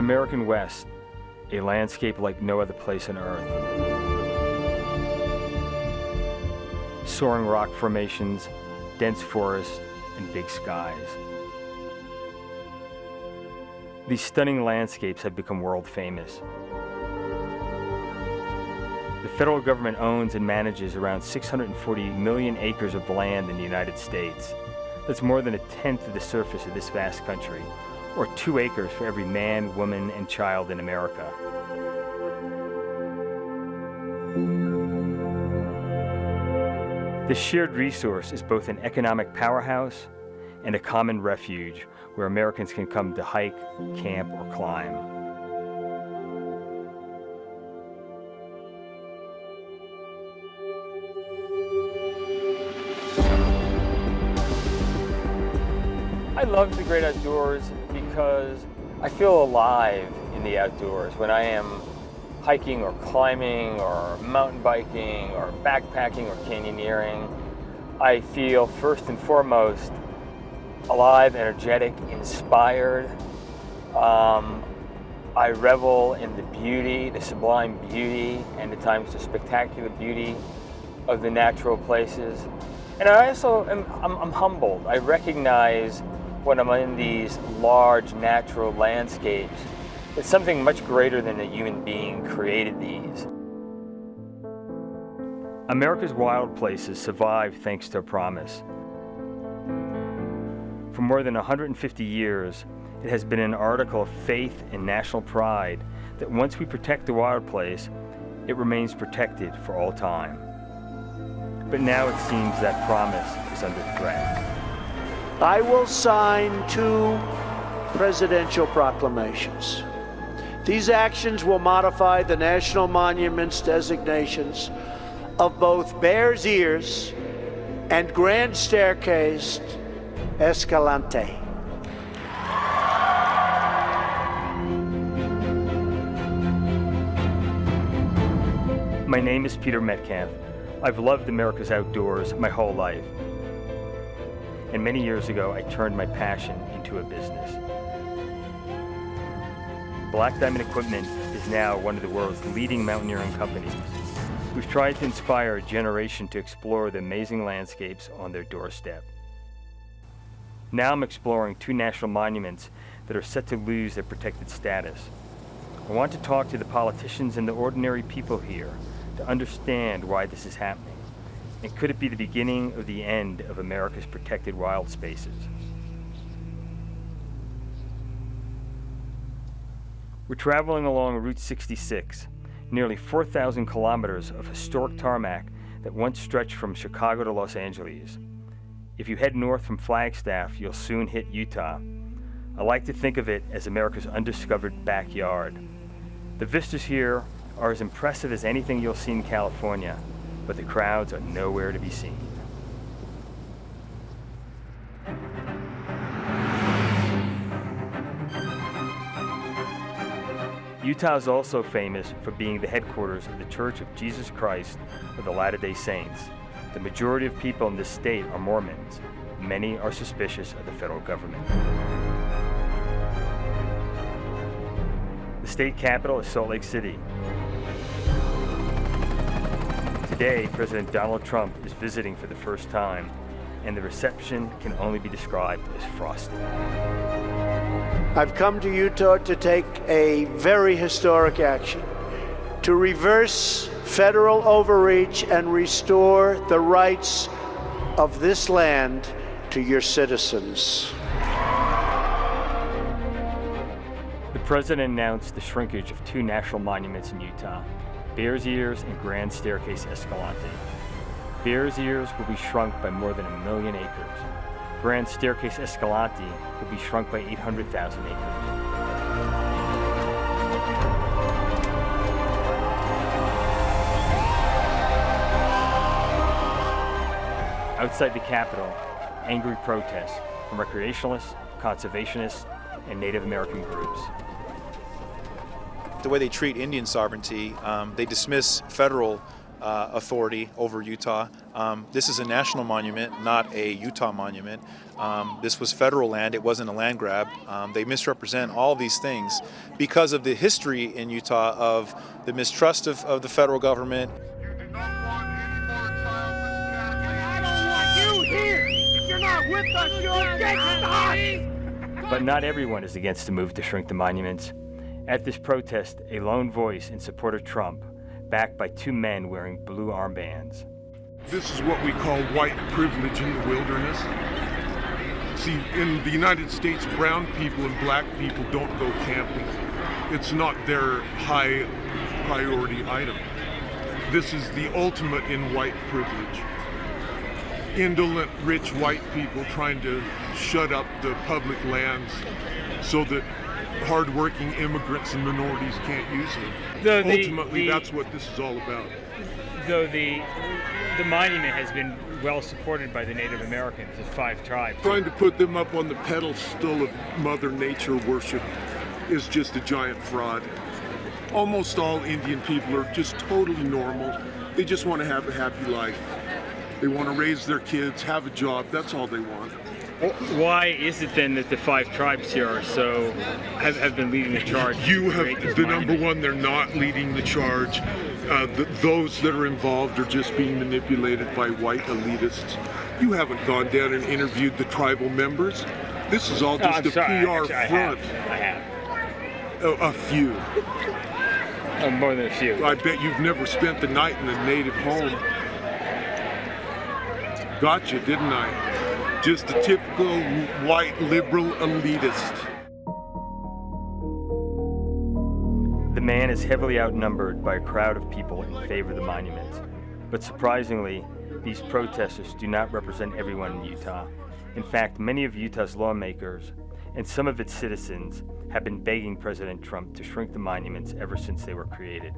American West, a landscape like no other place on Earth. Soaring rock formations, dense forests, and big skies. These stunning landscapes have become world famous. The federal government owns and manages around 640 million acres of land in the United States. That's more than a tenth of the surface of this vast country, or 2 acres for every man, woman, and child in America. This shared resource is both an economic powerhouse and a common refuge where Americans can come to hike, camp, or climb. I love the great outdoors because I feel alive in the outdoors. When I am hiking or climbing or mountain biking or backpacking or canyoneering, I feel first and foremost alive, energetic, inspired. I revel in the beauty, the sublime beauty, and at times the spectacular beauty of the natural places. And I also I'm humbled. I recognize when I'm in these large natural landscapes, it's something much greater than a human being created these. America's wild places survive thanks to a promise. For more than 150 years, it has been an article of faith and national pride that once we protect the wild place, it remains protected for all time. But now it seems that promise is under threat. I will sign 2 presidential proclamations. These actions will modify the national monuments designations of both Bears Ears and Grand Staircase Escalante. My name is Peter Metcalf. I've loved America's outdoors my whole life. And many years ago, I turned my passion into a business. Black Diamond Equipment is now one of the world's leading mountaineering companies. We've tried to inspire a generation to explore the amazing landscapes on their doorstep. Now I'm exploring 2 national monuments that are set to lose their protected status. I want to talk to the politicians and the ordinary people here to understand why this is happening. And could it be the beginning of the end of America's protected wild spaces? We're traveling along Route 66, nearly 4,000 kilometers of historic tarmac that once stretched from Chicago to Los Angeles. If you head north from Flagstaff, you'll soon hit Utah. I like to think of it as America's undiscovered backyard. The vistas here are as impressive as anything you'll see in California, but the crowds are nowhere to be seen. Utah is also famous for being the headquarters of the Church of Jesus Christ of the Latter-day Saints. The majority of people in this state are Mormons. Many are suspicious of the federal government. The state capital is Salt Lake City. Today, President Donald Trump is visiting for the first time, and the reception can only be described as frosty. I've come to Utah to take a very historic action, to reverse federal overreach and restore the rights of this land to your citizens. The president announced the shrinkage of 2 national monuments in Utah, Bears Ears and Grand Staircase Escalante. Bears Ears will be shrunk by more than 1 million acres. Grand Staircase Escalante will be shrunk by 800,000 acres. Outside the Capitol, angry protests from recreationalists, conservationists, and Native American groups. The way they treat Indian sovereignty, they dismiss federal authority over Utah. This is a national monument, not a Utah monument. This was federal land. It wasn't a land grab. They misrepresent all these things because of the history in Utah of the mistrust of the federal government. But not everyone is against the move to shrink the monuments. At this protest, a lone voice in support of Trump, backed by two men wearing blue armbands. This is what we call white privilege in the wilderness. See, in the United States, brown people and black people don't go camping. It's not their high priority item. This is the ultimate in white privilege. Indolent, rich white people trying to shut up the public lands so that hardworking immigrants and minorities can't use them. Ultimately, that's what this is all about. Though the monument has been well supported by the Native Americans, the 5 tribes. Trying to put them up on the pedestal of Mother Nature worship is just a giant fraud. Almost all Indian people are just totally normal. They just want to have a happy life. They want to raise their kids, have a job, that's all they want. Why is it then that the 5 tribes here are have been leading the charge? You have the number one, they're not leading the charge. Those that are involved are just being manipulated by white elitists. You haven't gone down and interviewed the tribal members. This is all just PR front. I have. A few. More than a few. I bet you've never spent the night in a native home. Gotcha, didn't I? Just a typical white liberal elitist. The man is heavily outnumbered by a crowd of people in favor of the monument. But surprisingly, these protesters do not represent everyone in Utah. In fact, many of Utah's lawmakers and some of its citizens have been begging President Trump to shrink the monuments ever since they were created.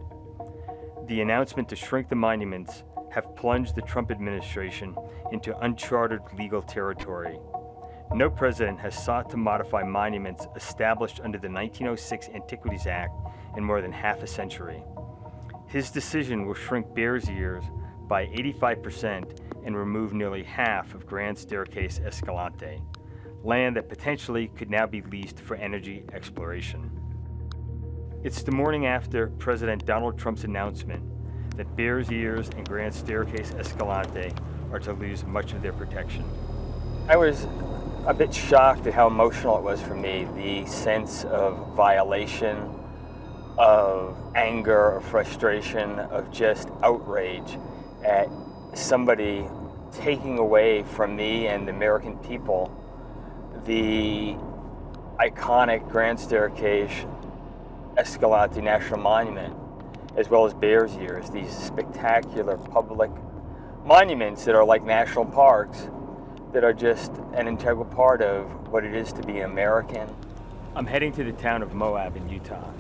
The announcement to shrink the monuments have plunged the Trump administration into uncharted legal territory. No president has sought to modify monuments established under the 1906 Antiquities Act in more than half a century. His decision will shrink Bears Ears by 85% and remove nearly half of Grand Staircase Escalante, land that potentially could now be leased for energy exploration. It's the morning after President Donald Trump's announcement that Bears Ears and Grand Staircase Escalante are to lose much of their protection. I was a bit shocked at how emotional it was for me, the sense of violation, of anger, of frustration, of just outrage at somebody taking away from me and the American people the iconic Grand Staircase Escalante National Monument, as well as Bears Ears, these spectacular public monuments that are like national parks that are just an integral part of what it is to be an American. I'm heading to the town of Moab in Utah.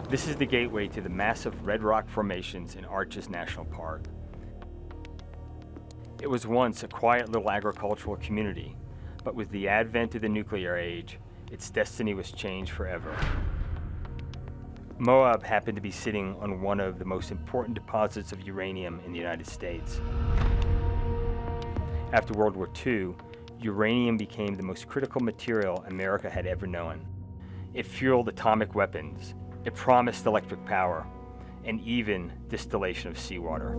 This is the gateway to the massive red rock formations in Arches National Park. It was once a quiet little agricultural community, but with the advent of the nuclear age, its destiny was changed forever. Moab happened to be sitting on one of the most important deposits of uranium in the United States. After World War II, uranium became the most critical material America had ever known. It fueled atomic weapons, it promised electric power, and even distillation of seawater.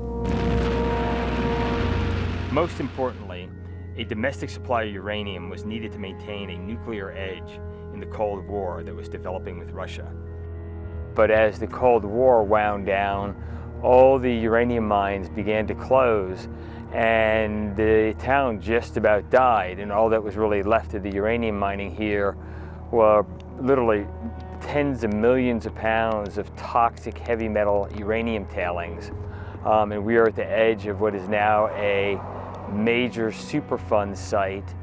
Most importantly, a domestic supply of uranium was needed to maintain a nuclear edge in the Cold War that was developing with Russia. But as the Cold War wound down, all the uranium mines began to close, and the town just about died, and all that was really left of the uranium mining here were literally tens of millions of pounds of toxic heavy metal uranium tailings. And we are at the edge of what is now a major Superfund site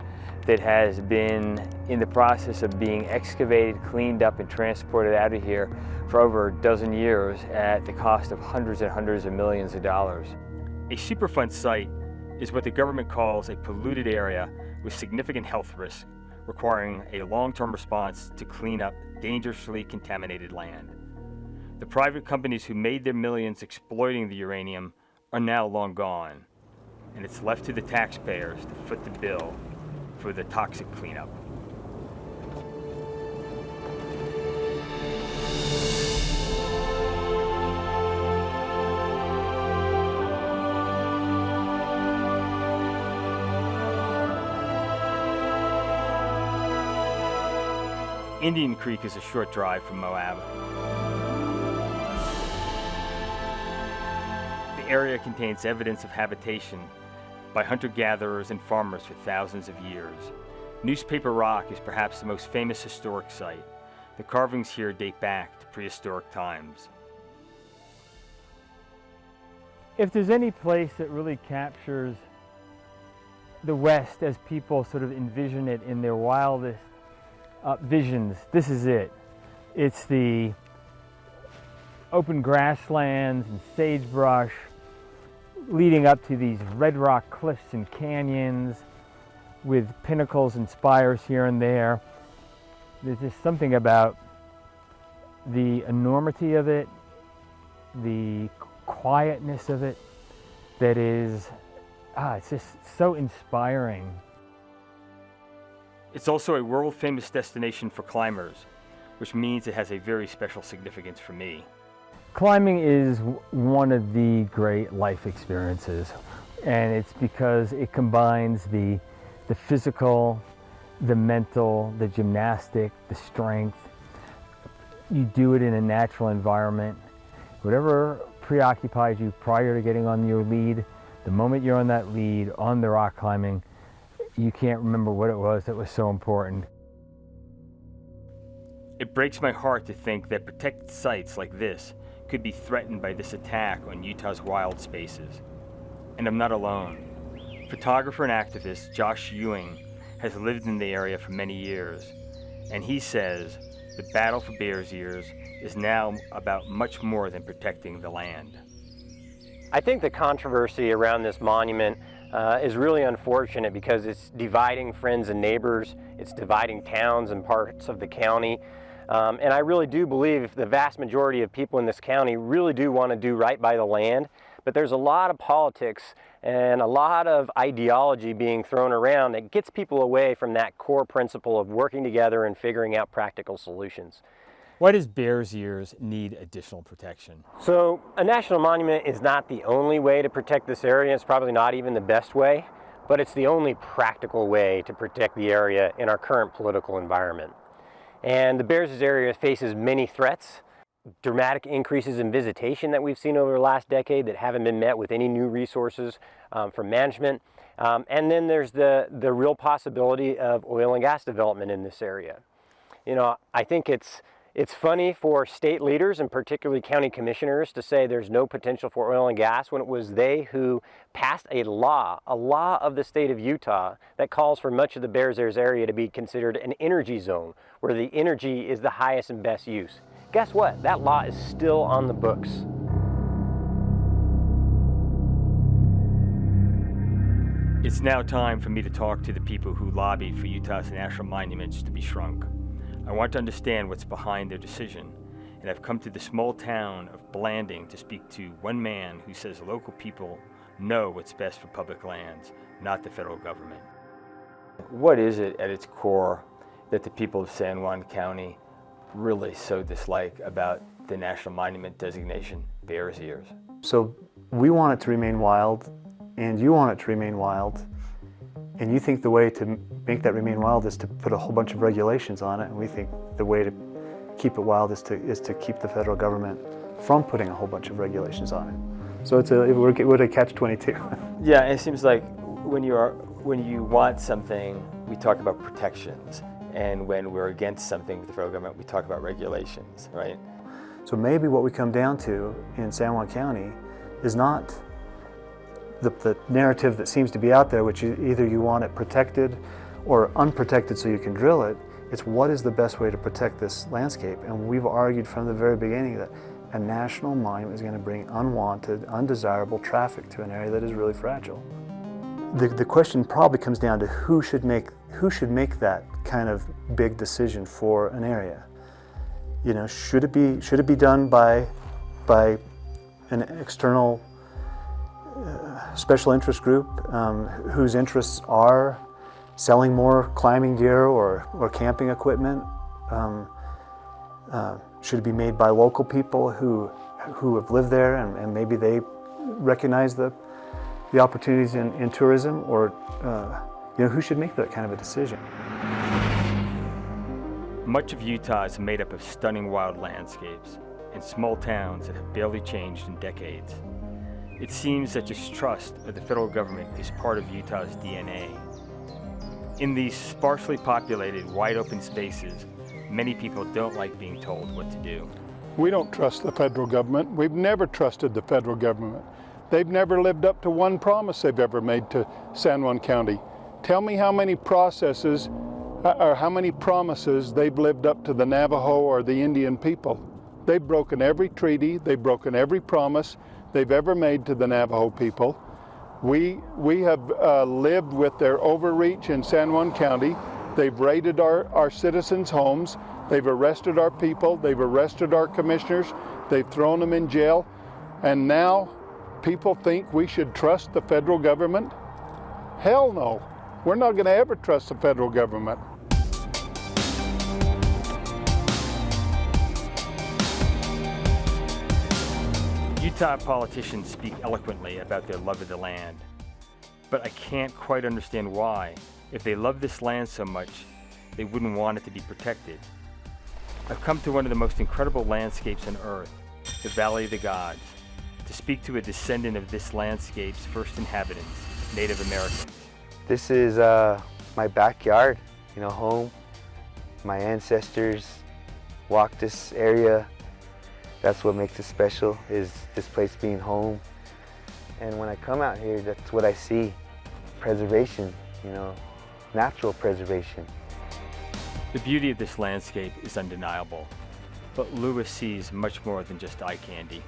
that has been in the process of being excavated, cleaned up, and transported out of here for over a dozen years at the cost of hundreds and hundreds of millions of dollars. A Superfund site is what the government calls a polluted area with significant health risks, requiring a long-term response to clean up dangerously contaminated land. The private companies who made their millions exploiting the uranium are now long gone, and it's left to the taxpayers to foot the bill for the toxic cleanup. Indian Creek is a short drive from Moab. The area contains evidence of habitation by hunter-gatherers and farmers for thousands of years. Newspaper Rock is perhaps the most famous historic site. The carvings here date back to prehistoric times. If there's any place that really captures the West as people sort of envision it in their wildest visions, this is it. It's the open grasslands and sagebrush leading up to these red rock cliffs and canyons with pinnacles and spires here and there. There's just something about the enormity of it, the quietness of it, that is, it's just so inspiring. It's also a world-famous destination for climbers, which means it has a very special significance for me. Climbing is one of the great life experiences, and it's because it combines the physical, the mental, the gymnastic, the strength. You do it in a natural environment. Whatever preoccupies you prior to getting on your lead, the moment you're on that lead, on the rock climbing, you can't remember what it was that was so important. It breaks my heart to think that protected sites like this could be threatened by this attack on Utah's wild spaces. And I'm not alone. Photographer and activist Josh Ewing has lived in the area for many years, and he says the battle for Bears Ears is now about much more than protecting the land. I think the controversy around this monument is really unfortunate because it's dividing friends and neighbors, it's dividing towns and parts of the county. And I really do believe the vast majority of people in this county really do want to do right by the land, but there's a lot of politics and a lot of ideology being thrown around that gets people away from that core principle of working together and figuring out practical solutions. Why does Bears Ears need additional protection? So a national monument is not the only way to protect this area. It's probably not even the best way, but it's the only practical way to protect the area in our current political environment. And the Bears Ears area faces many threats, dramatic increases in visitation that we've seen over the last decade that haven't been met with any new resources from management. And then there's the real possibility of oil and gas development in this area. You know, I think it's funny for state leaders and particularly county commissioners to say there's no potential for oil and gas when it was they who passed a law of the state of Utah that calls for much of the Bears Ears area to be considered an energy zone where the energy is the highest and best use. Guess what? That law is still on the books. It's now time for me to talk to the people who lobbied for Utah's national monuments to be shrunk. I want to understand what's behind their decision, and I've come to the small town of Blanding to speak to one man who says local people know what's best for public lands, not the federal government. What is it at its core that the people of San Juan County really so dislike about the national monument designation, Bears Ears? So we want it to remain wild, and you want it to remain wild, and you think the way to make that remain wild is to put a whole bunch of regulations on it, and we think the way to keep it wild is to keep the federal government from putting a whole bunch of regulations on it. So we're a catch-22. Yeah, it seems like when you want something, we talk about protections, and when we're against something with the federal government, we talk about regulations, right? So maybe what we come down to in San Juan County is not the narrative that seems to be out there, which either you want it protected or unprotected so you can drill it. It's what is the best way to protect this landscape. And we've argued from the very beginning that a national monument is going to bring unwanted, undesirable traffic to an area that is really fragile. The question probably comes down to who should make that kind of big decision for an area. You know, should it be done by an external special interest group whose interests are selling more climbing gear or camping equipment. Should it be made by local people who have lived there and maybe they recognize the opportunities in tourism, or who should make that kind of a decision? Much of Utah is made up of stunning wild landscapes and small towns that have barely changed in decades. It seems that distrust of the federal government is part of Utah's DNA. In these sparsely populated, wide open spaces, many people don't like being told what to do. We don't trust the federal government. We've never trusted the federal government. They've never lived up to one promise they've ever made to San Juan County. Tell me how many promises they've lived up to the Navajo or the Indian people. They've broken every treaty, they've broken every promise they've ever made to the Navajo people. We have lived with their overreach in San Juan County. They've raided our citizens' homes. They've arrested our people. They've arrested our commissioners. They've thrown them in jail. And now people think we should trust the federal government? Hell no. We're not going to ever trust the federal government. Utah politicians speak eloquently about their love of the land, but I can't quite understand why, if they love this land so much, they wouldn't want it to be protected. I've come to one of the most incredible landscapes on Earth, the Valley of the Gods, to speak to a descendant of this landscape's first inhabitants, Native Americans. This is my backyard, home. My ancestors walked this area. That's what makes it special, is this place being home. And when I come out here, that's what I see. Preservation, natural preservation. The beauty of this landscape is undeniable, but Lewis sees much more than just eye candy.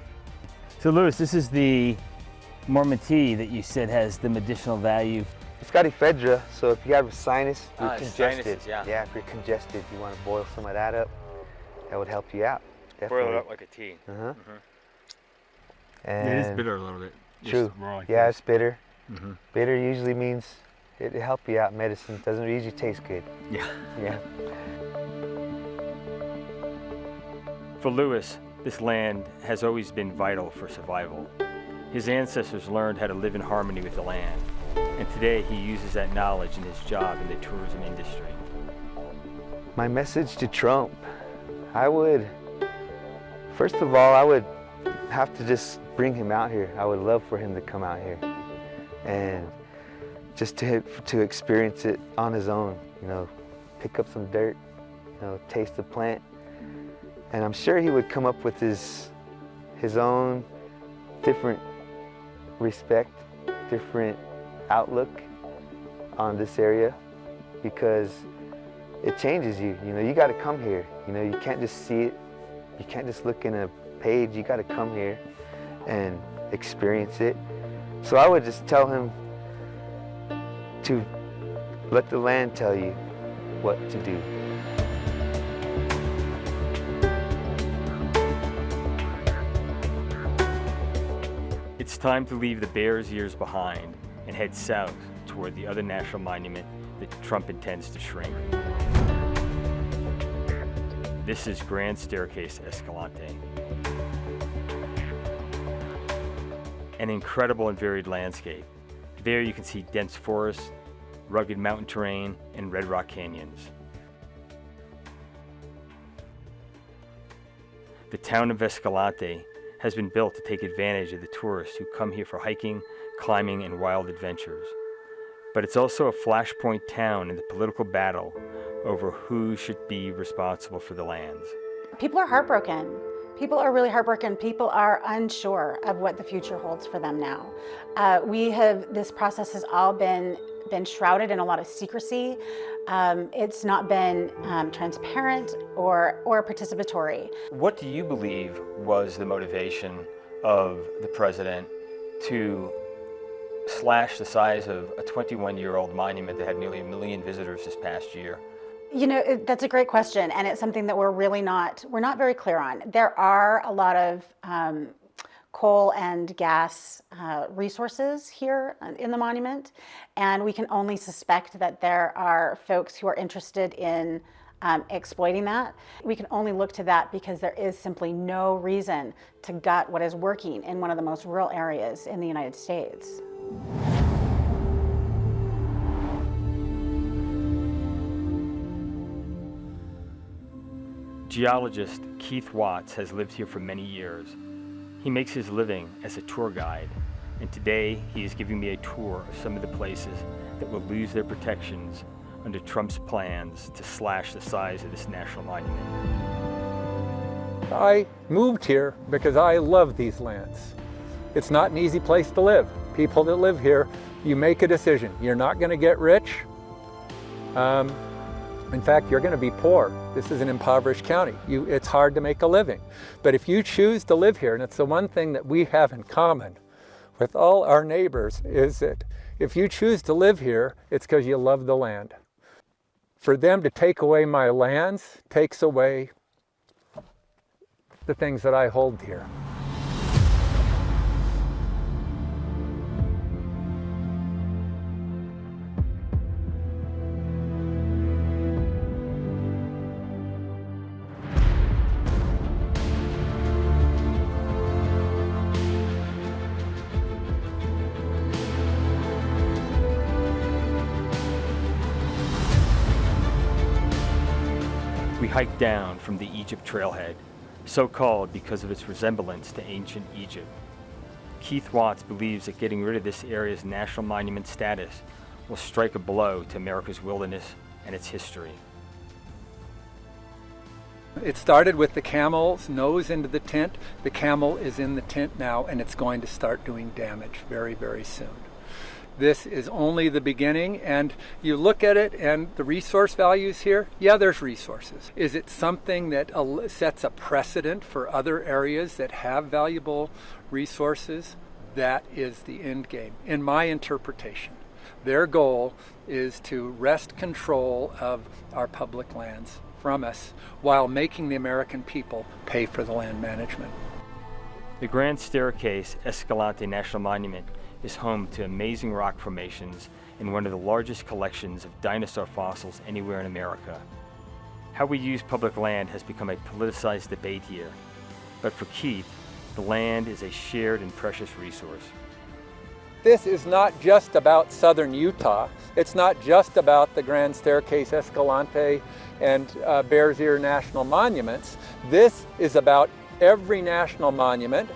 So Lewis, this is the Mormon tea that you said has the medicinal value. It's got ephedra, so if you have a sinus, you're congested. Sinuses, yeah. Yeah, if you're congested, you want to boil some of that up, that would help you out. Definitely. Boil it up like a tea. And It is bitter a little bit. True. Yeah, it's bitter. Bitter usually means it'll help you out. Medicine doesn't usually taste good. Yeah. Yeah. For Lewis, this land has always been vital for survival. His ancestors learned how to live in harmony with the land, and today he uses that knowledge in his job in the tourism industry. My message to Trump, first of all, I would have to just bring him out here. I would love for him to come out here and just to experience it on his own, pick up some dirt, taste the plant. And I'm sure he would come up with his own different respect, different outlook on this area, because it changes you. You got to come here. You can't just see it. You can't just look in a page. You got to come here and experience it. So I would just tell him to let the land tell you what to do. It's time to leave the Bears Ears behind and head south toward the other national monument that Trump intends to shrink. This is Grand Staircase Escalante. An incredible and varied landscape. There you can see dense forests, rugged mountain terrain, and red rock canyons. The town of Escalante has been built to take advantage of the tourists who come here for hiking, climbing, and wild adventures. But it's also a flashpoint town in the political battle over who should be responsible for the lands. People are heartbroken. People are really heartbroken. People are unsure of what the future holds for them now. This process has all been shrouded in a lot of secrecy. It's not been transparent or participatory. What do you believe was the motivation of the president to slash the size of a 21-year-old monument that had nearly 1 million visitors this past year? That's a great question, and it's something that we're not very clear on. There are a lot of coal and gas resources here in the monument, and we can only suspect that there are folks who are interested in exploiting that. We can only look to that because there is simply no reason to gut what is working in one of the most rural areas in the United States. Geologist Keith Watts has lived here for many years. He makes his living as a tour guide, and today he is giving me a tour of some of the places that will lose their protections under Trump's plans to slash the size of this national monument. I moved here because I love these lands. It's not an easy place to live. People that live here, you make a decision. You're not going to get rich. In fact, you're going to be poor. This is an impoverished county. It's hard to make a living. But if you choose to live here, and it's the one thing that we have in common with all our neighbors, is that if you choose to live here, it's because you love the land. For them to take away my lands takes away the things that I hold dear. We hike down from the Egypt trailhead, so called because of its resemblance to ancient Egypt. Keith Watts believes that getting rid of this area's national monument status will strike a blow to America's wilderness and its history. It started with the camel's nose into the tent. The camel is in the tent now, and it's going to start doing damage very, very soon. This is only the beginning, and you look at it and the resource values here, yeah, there's resources. Is it something that sets a precedent for other areas that have valuable resources? That is the end game, in my interpretation. Their goal is to wrest control of our public lands from us while making the American people pay for the land management. The Grand Staircase Escalante National Monument is home to amazing rock formations and one of the largest collections of dinosaur fossils anywhere in America. How we use public land has become a politicized debate here, but for Keith, the land is a shared and precious resource. This is not just about southern Utah. It's not just about the Grand Staircase Escalante and Bears Ear National Monuments. This is about every national monument,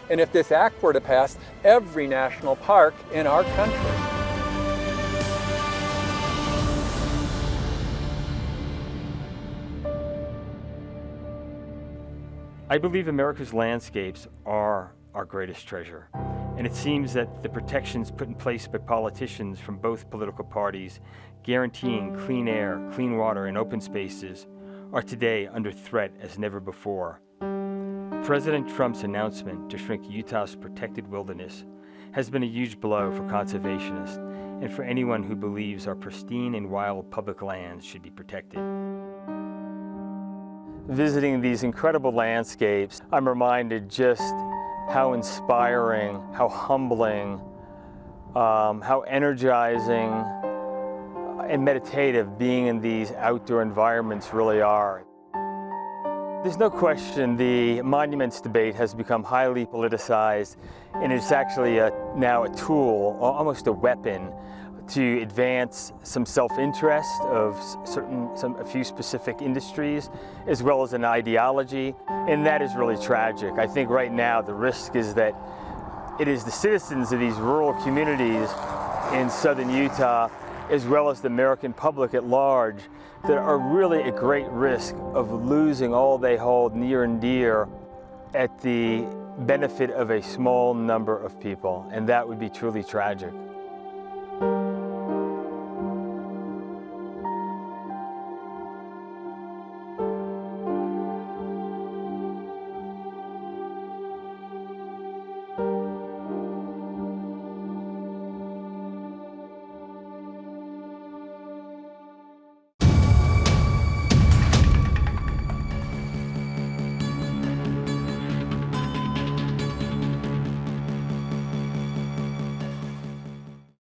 and if this act were to pass, every national park in our country. I believe America's landscapes are our greatest treasure, and it seems that the protections put in place by politicians from both political parties guaranteeing clean air, clean water, and open spaces are today under threat as never before. President Trump's announcement to shrink Utah's protected wilderness has been a huge blow for conservationists and for anyone who believes our pristine and wild public lands should be protected. Visiting these incredible landscapes, I'm reminded just how inspiring, how humbling, how energizing and meditative being in these outdoor environments really are. There's no question the monuments debate has become highly politicized, and it's actually now a tool, almost a weapon, to advance some self-interest of a few specific industries, as well as an ideology, and that is really tragic. I think right now the risk is that it is the citizens of these rural communities in southern Utah, as well as the American public at large, that are really at great risk of losing all they hold near and dear at the benefit of a small number of people, and that would be truly tragic.